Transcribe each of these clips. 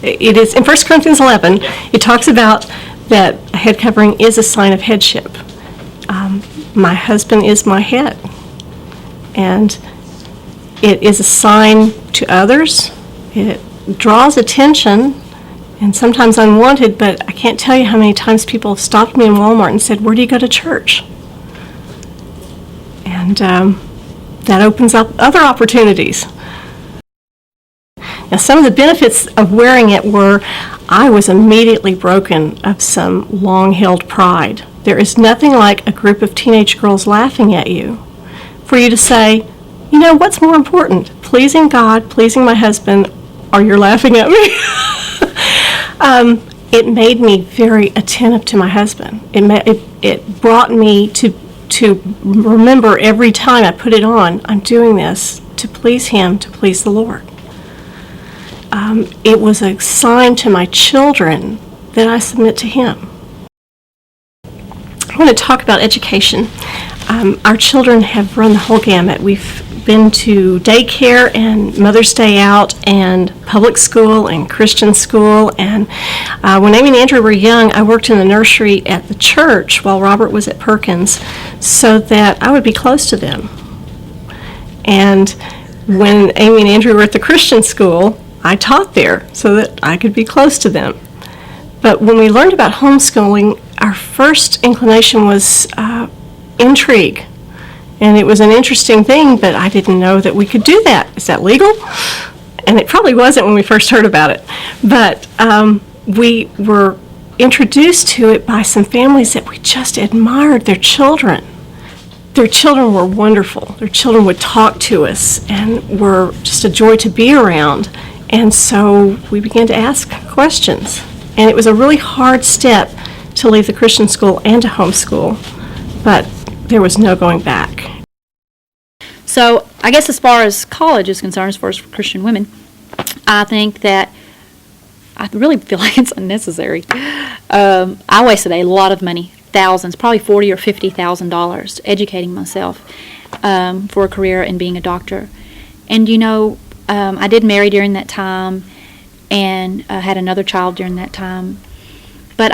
It is in 1 Corinthians 11. It talks about that a head covering is a sign of headship. My husband is my head, and it is a sign to others. It draws attention, and sometimes unwanted, but I can't tell you how many times people have stopped me in Walmart and said, "Where do you go to church?" And that opens up other opportunities. Now, some of the benefits of wearing it were I was immediately broken of some long-held pride. There is nothing like a group of teenage girls laughing at you for you to say, you know, what's more important, pleasing God, pleasing my husband, or you're laughing at me? It made me very attentive to my husband. It brought me to remember every time I put it on, I'm doing this to please him, to please the Lord. It was a sign to my children that I submit to him. I want to talk about education. Our children have run the whole gamut. We've been to daycare and Mother's Day out and public school and Christian school. And when Amy and Andrew were young, I worked in the nursery at the church while Robert was at Perkins so that I would be close to them. And when Amy and Andrew were at the Christian school, I taught there so that I could be close to them. But when we learned about homeschooling, our first inclination was intrigue. And it was an interesting thing, but I didn't know that we could do that. Is that legal? And it probably wasn't when we first heard about it. But we were introduced to it by some families that we just admired their children. Their children were wonderful. Their children would talk to us and were just a joy to be around. And so we began to ask questions. And it was a really hard step to leave the Christian school and to homeschool, but there was no going back. So I guess as far as college is concerned, as far as Christian women, I think that I really feel like it's unnecessary. I wasted a lot of money, thousands, probably $40,000 or $50,000, educating myself for a career in being a doctor. And you know, I did marry during that time, and had another child during that time. But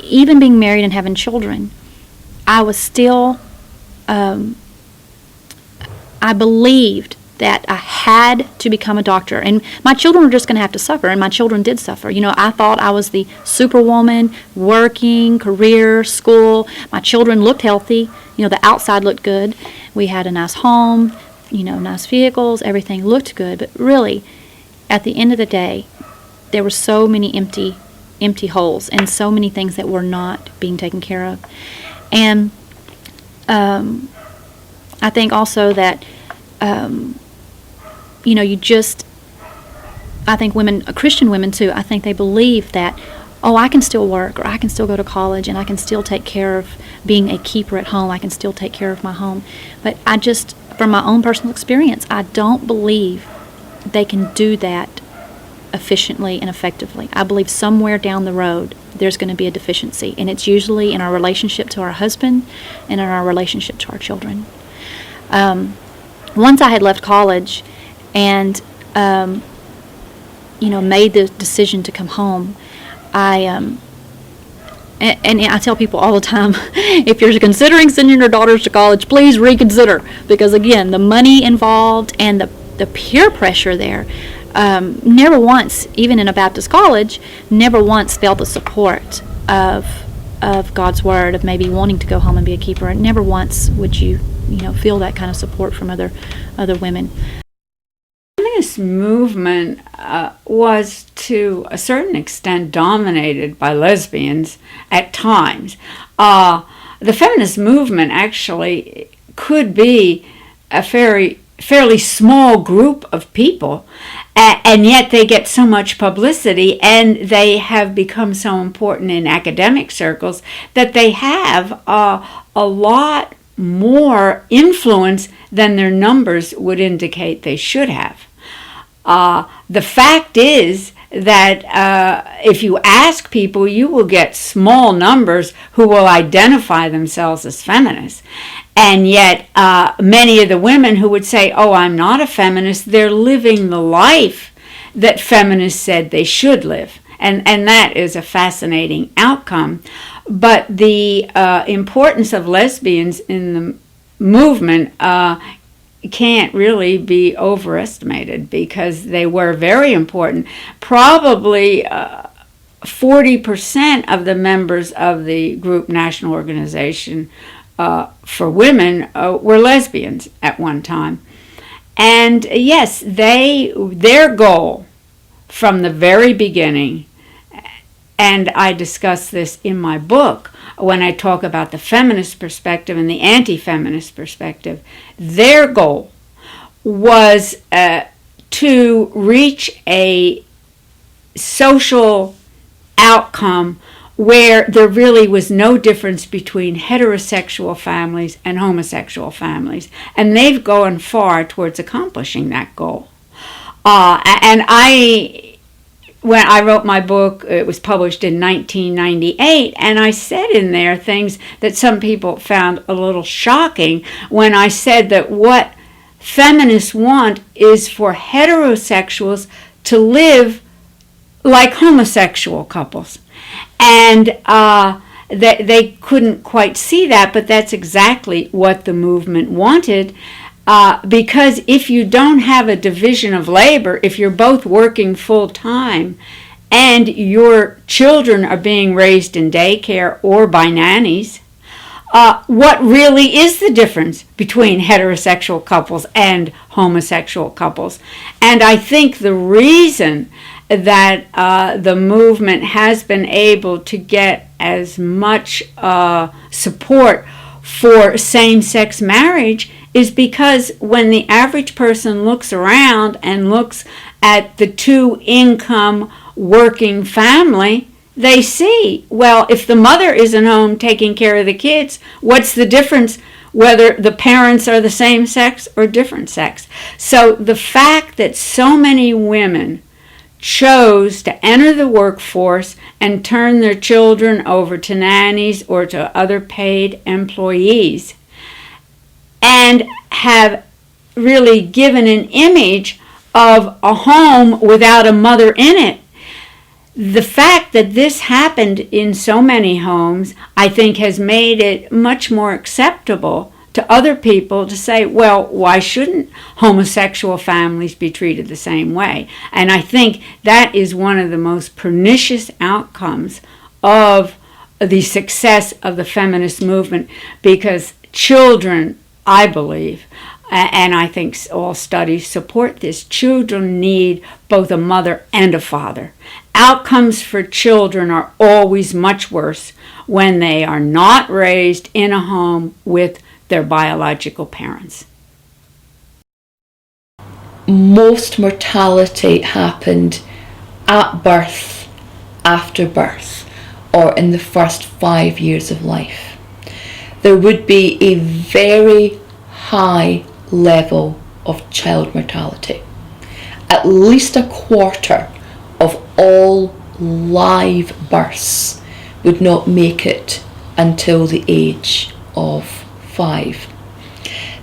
even being married and having children, I was still, I believed that I had to become a doctor. And my children were just going to have to suffer, and my children did suffer. You know, I thought I was the superwoman, working, career, school. My children looked healthy. You know, the outside looked good. We had a nice home, you know, nice vehicles. Everything looked good. But really, at the end of the day, there were so many empty holes and so many things that were not being taken care of. And I think also that, you know, I think women, Christian women too, I think they believe that, oh, I can still work, or I can still go to college, and I can still take care of being a keeper at home. I can still take care of my home. But from my own personal experience, I don't believe they can do that efficiently and effectively. I believe somewhere down the road there's going to be a deficiency, and it's usually in our relationship to our husband and in our relationship to our children. Once I had left college and you know, made the decision to come home, and I tell people all the time, if you're considering sending your daughters to college, please reconsider, because again, the money involved and the peer pressure there. Never once, even in a Baptist college, never once felt the support of God's word, of maybe wanting to go home and be a keeper. And never once would you feel that kind of support from other women. The feminist movement was to a certain extent dominated by lesbians at times. The feminist movement actually could be a fairly small group of people, and yet they get so much publicity, and they have become so important in academic circles that they have a lot more influence than their numbers would indicate they should have. The fact is that if you ask people, you will get small numbers who will identify themselves as feminists. And yet many of the women who would say, oh, I'm not a feminist, they're living the life that feminists said they should live. And that is a fascinating outcome. But the importance of lesbians in the movement can't really be overestimated, because they were very important. Probably 40% of the members of the group National Organization for Women were lesbians at one time. And yes, their goal from the very beginning, and I discuss this in my book when I talk about the feminist perspective and the anti-feminist perspective, their goal was to reach a social outcome where there really was no difference between heterosexual families and homosexual families. And they've gone far towards accomplishing that goal. When I wrote my book, it was published in 1998, and I said in there things that some people found a little shocking when I said that what feminists want is for heterosexuals to live like homosexual couples. And they couldn't quite see that, but that's exactly what the movement wanted. Because if you don't have a division of labor, if you're both working full time and your children are being raised in daycare or by nannies, what really is the difference between heterosexual couples and homosexual couples? And I think the reason that the movement has been able to get as much support for same-sex marriage is because when the average person looks around and looks at the two-income working family, they see, well, if the mother isn't home taking care of the kids, what's the difference whether the parents are the same sex or different sex? So the fact that so many women chose to enter the workforce and turn their children over to nannies or to other paid employees and have really given an image of a home without a mother in it. The fact that this happened in so many homes, I think, has made it much more acceptable to other people to say, well, why shouldn't homosexual families be treated the same way? And I think that is one of the most pernicious outcomes of the success of the feminist movement, because children, I believe, and I think all studies support this, children need both a mother and a father. Outcomes for children are always much worse when they are not raised in a home with their biological parents. Most mortality happened at birth, after birth, or in the first 5 years of life. There would be a very high level of child mortality. At least a quarter of all live births would not make it until the age of 5.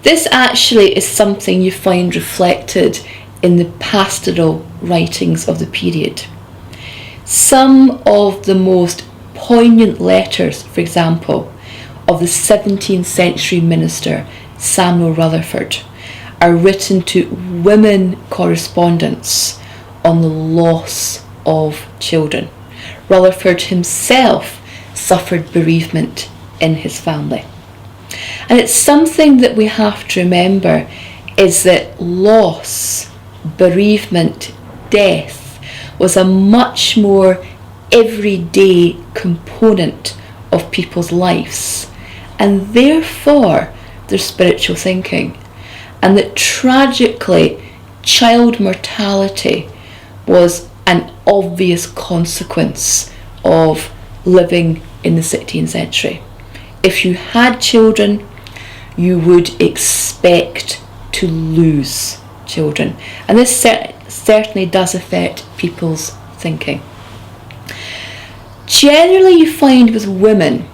This actually is something you find reflected in the pastoral writings of the period. Some of the most poignant letters, for example, of the 17th century minister Samuel Rutherford are written to women correspondents on the loss of children. Rutherford himself suffered bereavement in his family. And it's something that we have to remember, is that loss, bereavement, death was a much more everyday component of people's lives, and therefore their spiritual thinking. And that tragically, child mortality was an obvious consequence of living in the 16th century. If you had children, you would expect to lose children. And this certainly does affect people's thinking. Generally, you find with women,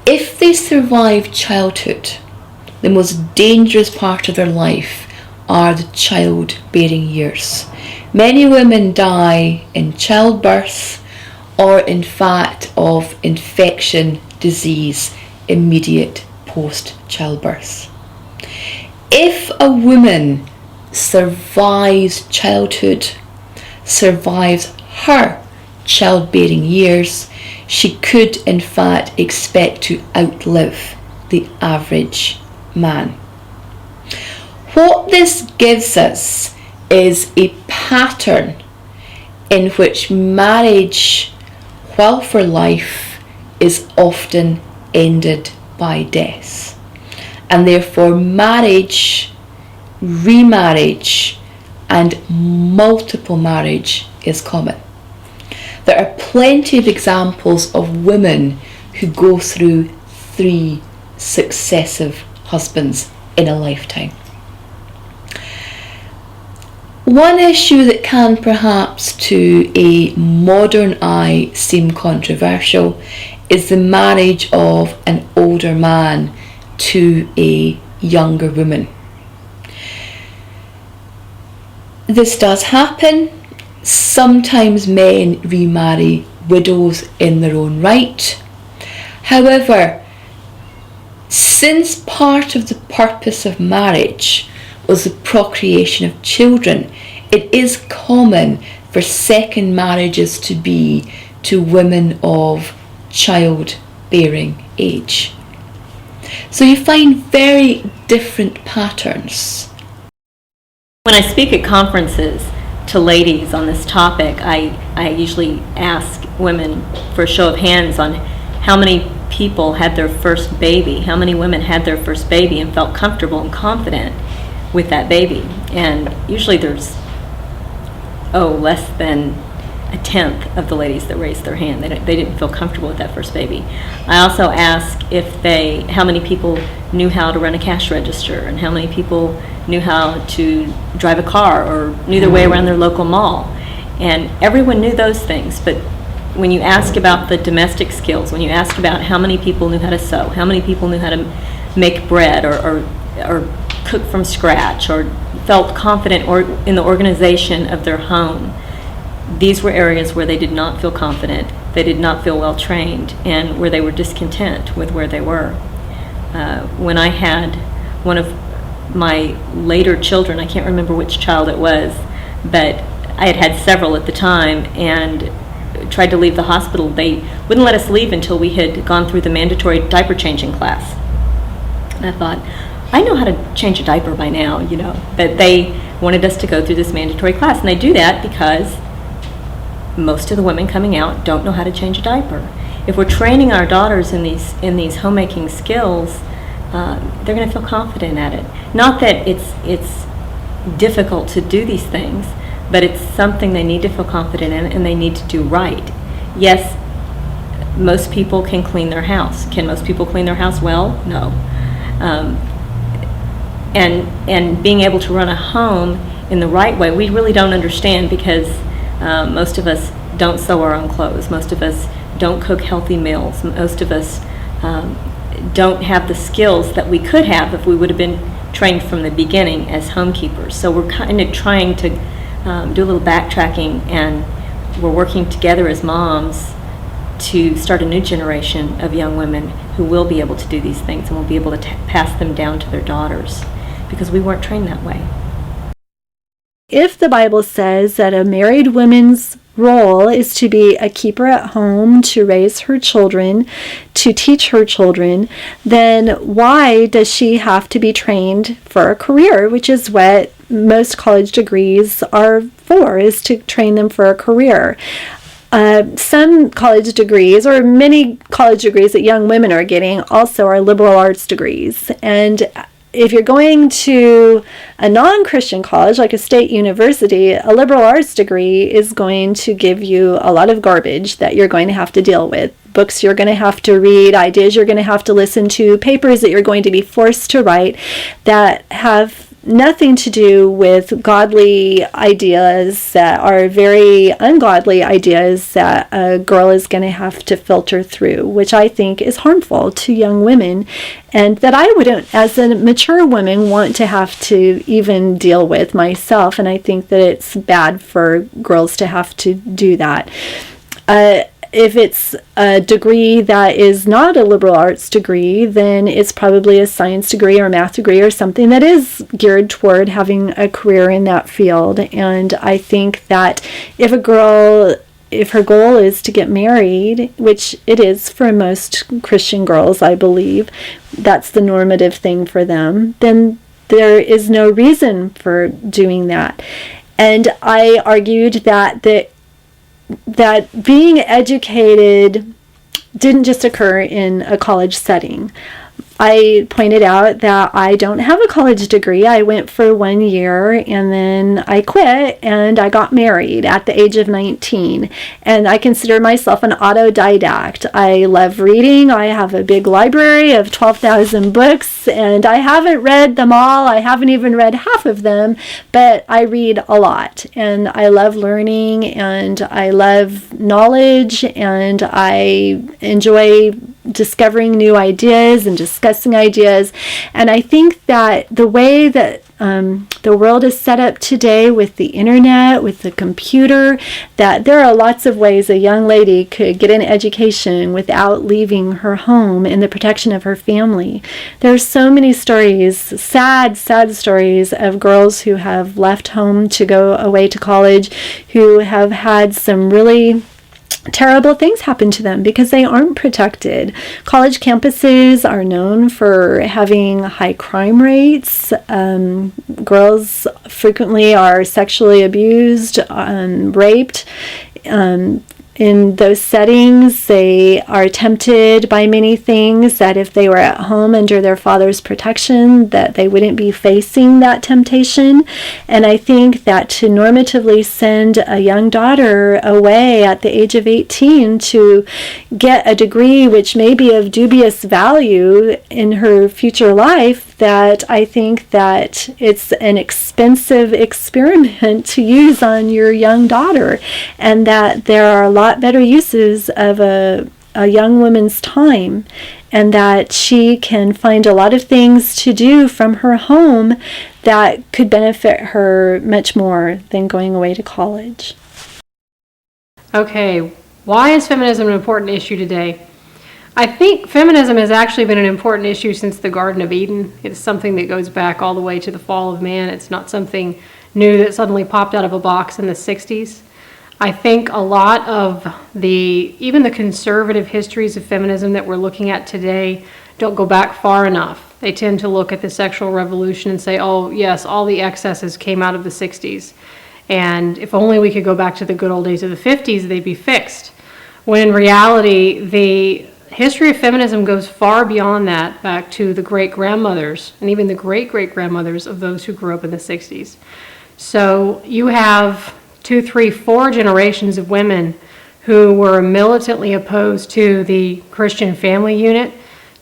if they survive childhood, the most dangerous part of their life are the childbearing years. Many women die in childbirth or in fact of infection disease immediate post-childbirth. If a woman survives childhood, survives her childbearing years, she could in fact expect to outlive the average man. What this gives us is a pattern in which marriage, while for life, is often ended by death. And therefore marriage, remarriage, and multiple marriage is common. There are plenty of examples of women who go through 3 successive husbands in a lifetime. One issue that can perhaps to a modern eye seem controversial is the marriage of an older man to a younger woman. This does happen. Sometimes men remarry widows in their own right. However, since part of the purpose of marriage was the procreation of children, it is common for second marriages to be to women of childbearing age. So you find very different patterns. When I speak at conferences to ladies on this topic, I usually ask women for a show of hands on how many people had their first baby, how many women had their first baby and felt comfortable and confident with that baby. And usually there's, less than a tenth of the ladies that raised their hand. They didn't feel comfortable with that first baby. I also ask how many people knew how to run a cash register and how many people knew how to drive a car or knew their way around their local mall. And everyone knew those things, but when you ask about the domestic skills, when you ask about how many people knew how to sew, how many people knew how to make bread or cook from scratch or felt confident or in the organization of their home, these were areas where they did not feel confident, they did not feel well trained, and where they were discontent with where they were. When I had one of my later children, I can't remember which child it was, but I had several at the time, and tried to leave the hospital. They wouldn't let us leave until we had gone through the mandatory diaper changing class. And I thought, I know how to change a diaper by now, but they wanted us to go through this mandatory class, and they do that because most of the women coming out don't know how to change a diaper. If we're training our daughters in these homemaking skills, they're going to feel confident at it. Not that it's difficult to do these things, but it's something they need to feel confident in and they need to do right. Yes, most people can clean their house. Can most people clean their house well? No. And being able to run a home in the right way, we really don't understand because most of us don't sew our own clothes. Most of us don't cook healthy meals. Most of us don't have the skills that we could have if we would have been trained from the beginning as homekeepers. So we're kind of trying to do a little backtracking, and we're working together as moms to start a new generation of young women who will be able to do these things and will be able to pass them down to their daughters because we weren't trained that way. If the Bible says that a married woman's role is to be a keeper at home, to raise her children, to teach her children, then why does she have to be trained for a career, which is what most college degrees are for, is to train them for a career. Some college degrees, or many college degrees that young women are getting, also are liberal arts degrees. And if you're going to a non-Christian college, like a state university, a liberal arts degree is going to give you a lot of garbage that you're going to have to deal with. Books you're going to have to read, ideas you're going to have to listen to, papers that you're going to be forced to write that have nothing to do with godly ideas that are very ungodly ideas that a girl is going to have to filter through, which I think is harmful to young women, and that I wouldn't, as a mature woman, want to have to even deal with myself. And I think that it's bad for girls to have to do that. If it's a degree that is not a liberal arts degree, then it's probably a science degree or a math degree or something that is geared toward having a career in that field. And I think that if her goal is to get married, which it is for most Christian girls, I believe, that's the normative thing for them, then there is no reason for doing that. And I argued that being educated didn't just occur in a college setting. I pointed out that I don't have a college degree. I went for 1 year and then I quit and I got married at the age of 19. And I consider myself an autodidact. I love reading. I have a big library of 12,000 books and I haven't read them all. I haven't even read half of them, but I read a lot. And I love learning and I love knowledge and I enjoy discovering new ideas and discussing ideas. And I think that the way that the world is set up today with the internet, with the computer, that there are lots of ways a young lady could get an education without leaving her home in the protection of her family. There are so many stories, sad stories of girls who have left home to go away to college, who have had some really terrible things happen to them because they aren't protected. College campuses are known for having high crime rates. Girls frequently are sexually abused, raped. In those settings, they are tempted by many things that if they were at home under their father's protection, that they wouldn't be facing that temptation. And I think that to normatively send a young daughter away at the age of 18 to get a degree which may be of dubious value in her future life, that I think that it's an expensive experiment to use on your young daughter, and that there are a lot better uses of a young woman's time, and that she can find a lot of things to do from her home that could benefit her much more than going away to college. Okay, why is feminism an important issue today? I think feminism has actually been an important issue since the Garden of Eden. It's something that goes back all the way to the fall of man. It's not something new that suddenly popped out of a box in the 60s. I think a lot of even the conservative histories of feminism that we're looking at today don't go back far enough. They tend to look at the sexual revolution and say, oh yes, all the excesses came out of the 60s. And if only we could go back to the good old days of the 50s, they'd be fixed. When in reality, the history of feminism goes far beyond that, back to the great-grandmothers and even the great-great-grandmothers of those who grew up in the 60s. So you have 2, 3, 4 generations of women who were militantly opposed to the Christian family unit,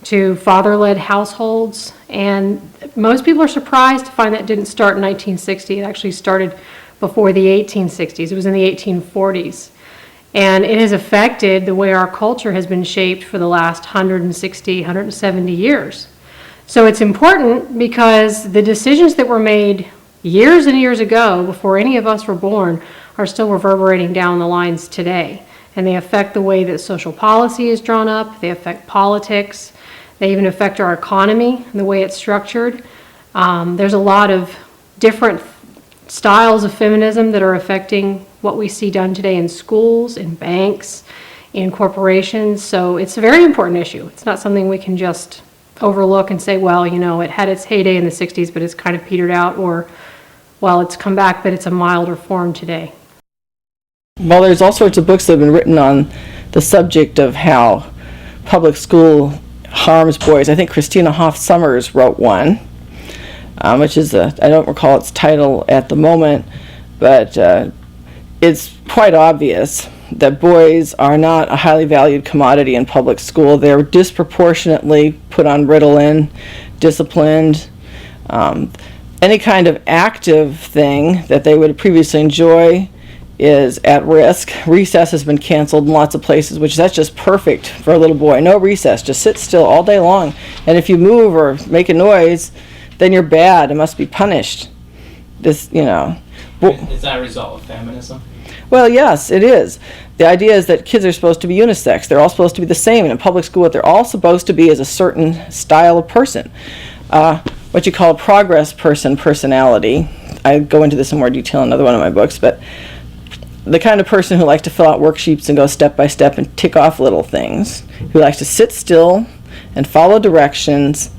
to father-led households, and most people are surprised to find that didn't start in 1960. It actually started before the 1860s. It was in the 1840s. And it has affected the way our culture has been shaped for the last 160, 170 years. So it's important because the decisions that were made years and years ago, before any of us were born, are still reverberating down the lines today. And they affect the way that social policy is drawn up, they affect politics, they even affect our economy and the way it's structured. There's a lot of different styles of feminism that are affecting what we see done today in schools, in banks, in corporations. So it's a very important issue. It's not something we can just overlook and say, well, you know, it had its heyday in the 60s, but it's kind of petered out, or, well, it's come back, but it's a milder form today. Well, there's all sorts of books that have been written on the subject of how public school harms boys. I think Christina Hoff Sommers wrote one, which is I don't recall its title at the moment, but it's quite obvious that boys are not a highly valued commodity in public school. They're disproportionately put on Ritalin, disciplined. any kind of active thing that they would previously enjoy is at risk. Recess has been canceled in lots of places, which that's just perfect for a little boy. No recess, just sit still all day long. And if you move or make a noise, then you're bad and must be punished. This, you know. Is that a result of feminism? Well, yes, it is. The idea is that kids are supposed to be unisex. They're all supposed to be the same. And in public school, what they're all supposed to be is a certain style of person. What you call a progress personality. I go into this in more detail in another one of my books, but the kind of person who likes to fill out worksheets and go step by step and tick off little things, who likes to sit still and follow directions,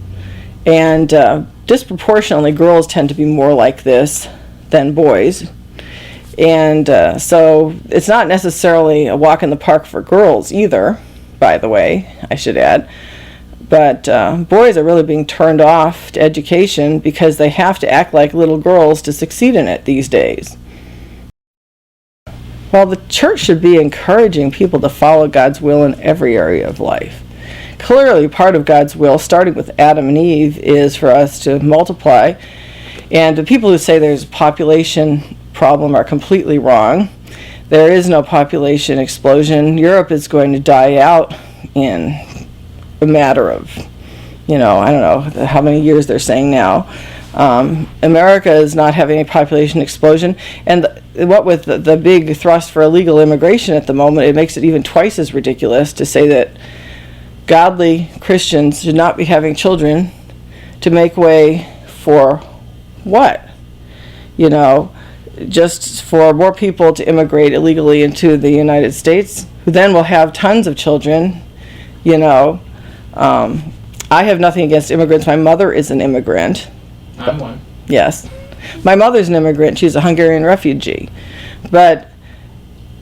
and disproportionately girls tend to be more like this than boys. And so it's not necessarily a walk in the park for girls either, by the way, I should add. But boys are really being turned off to education because they have to act like little girls to succeed in it these days. Well, the church should be encouraging people to follow God's will in every area of life. Clearly, part of God's will, starting with Adam and Eve, is for us to multiply. And the people who say there's a population problem are completely wrong. There is no population explosion. Europe is going to die out in a matter of, I don't know how many years they're saying now. America is not having a population explosion, and what with the big thrust for illegal immigration at the moment, it makes it even twice as ridiculous to say that godly Christians should not be having children to make way for what? Just for more people to immigrate illegally into the United States, who then will have tons of children. I have nothing against immigrants. My mother is an immigrant. I'm one. Yes. My mother's an immigrant. She's a Hungarian refugee. But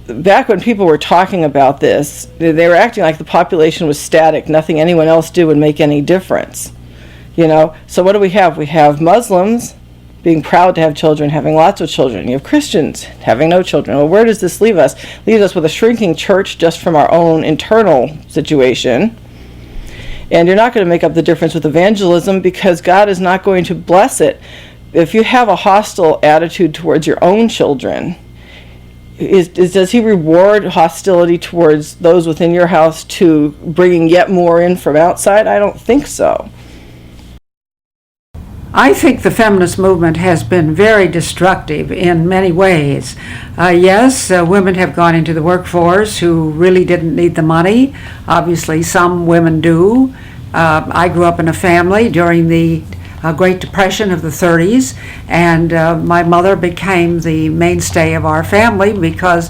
back when people were talking about this, they were acting like the population was static. Nothing anyone else did would make any difference. So what do we have? We have Muslims being proud to have children, having lots of children. You have Christians having no children. Well, where does this leave us? Leaves us with a shrinking church just from our own internal situation. And you're not going to make up the difference with evangelism because God is not going to bless it. If you have a hostile attitude towards your own children, does he reward hostility towards those within your house to bringing yet more in from outside? I don't think so. I think the feminist movement has been very destructive in many ways. Yes, women have gone into the workforce who really didn't need the money. Obviously, some women do. I grew up in a family during the Great Depression of the 30s, and my mother became the mainstay of our family because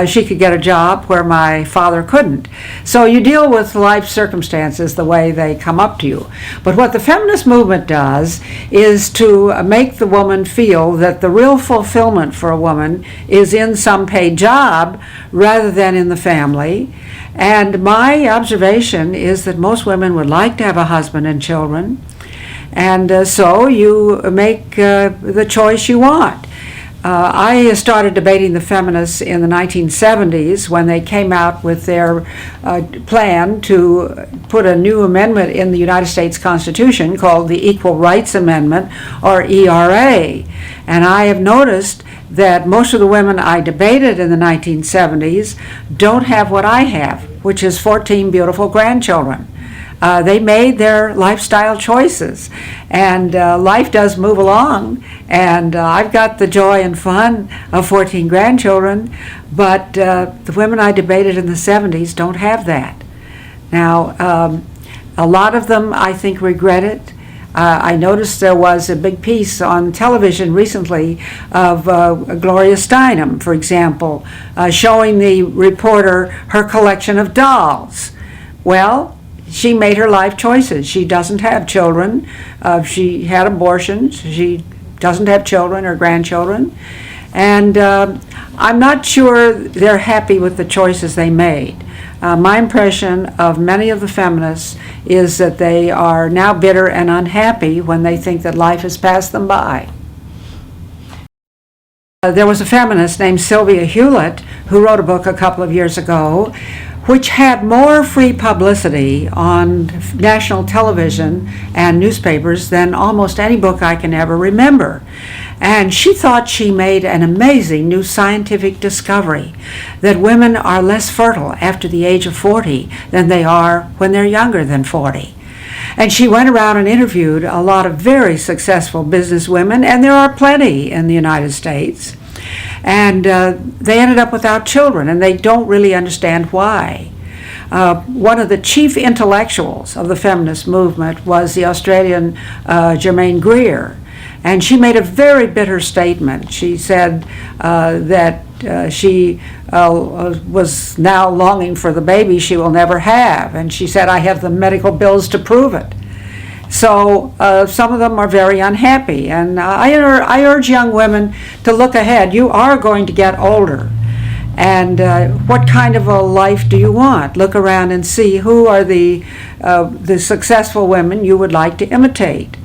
she could get a job where my father couldn't. So you deal with life circumstances the way they come up to you. But what the feminist movement does is to make the woman feel that the real fulfillment for a woman is in some paid job rather than in the family. And my observation is that most women would like to have a husband and children. And so you make the choice you want. I started debating the feminists in the 1970s when they came out with their plan to put a new amendment in the United States Constitution called the Equal Rights Amendment, or ERA. And I have noticed that most of the women I debated in the 1970s don't have what I have, which is 14 beautiful grandchildren. They made their lifestyle choices, and life does move along, and I've got the joy and fun of 14 grandchildren, but the women I debated in the 70s don't have that. Now, a lot of them, I think, regret it. I noticed there was a big piece on television recently of Gloria Steinem, for example, showing the reporter her collection of dolls. Well, she made her life choices. She doesn't have children. She had abortions. She doesn't have children or grandchildren. And I'm not sure they're happy with the choices they made. My impression of many of the feminists is that they are now bitter and unhappy when they think that life has passed them by. There was a feminist named Sylvia Hewlett who wrote a book a couple of years ago which had more free publicity on national television and newspapers than almost any book I can ever remember. And she thought she made an amazing new scientific discovery that women are less fertile after the age of 40 than they are when they're younger than 40. And she went around and interviewed a lot of very successful business women, and there are plenty in the United States. And they ended up without children, and they don't really understand why. One of the chief intellectuals of the feminist movement was the Australian Germaine Greer, and she made a very bitter statement. She said that she was now longing for the baby she will never have, and she said, "I have the medical bills to prove it." So some of them are very unhappy, and I urge young women to look ahead. You are going to get older, and what kind of a life do you want? Look around and see who are the successful women you would like to imitate.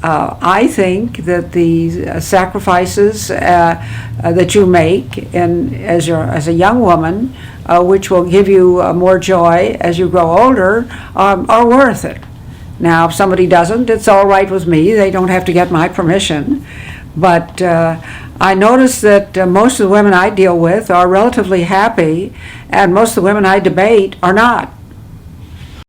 I think that the sacrifices that you make as a young woman, which will give you more joy as you grow older, are worth it. Now, if somebody doesn't, it's all right with me. They don't have to get my permission. But I notice that most of the women I deal with are relatively happy, and most of the women I debate are not.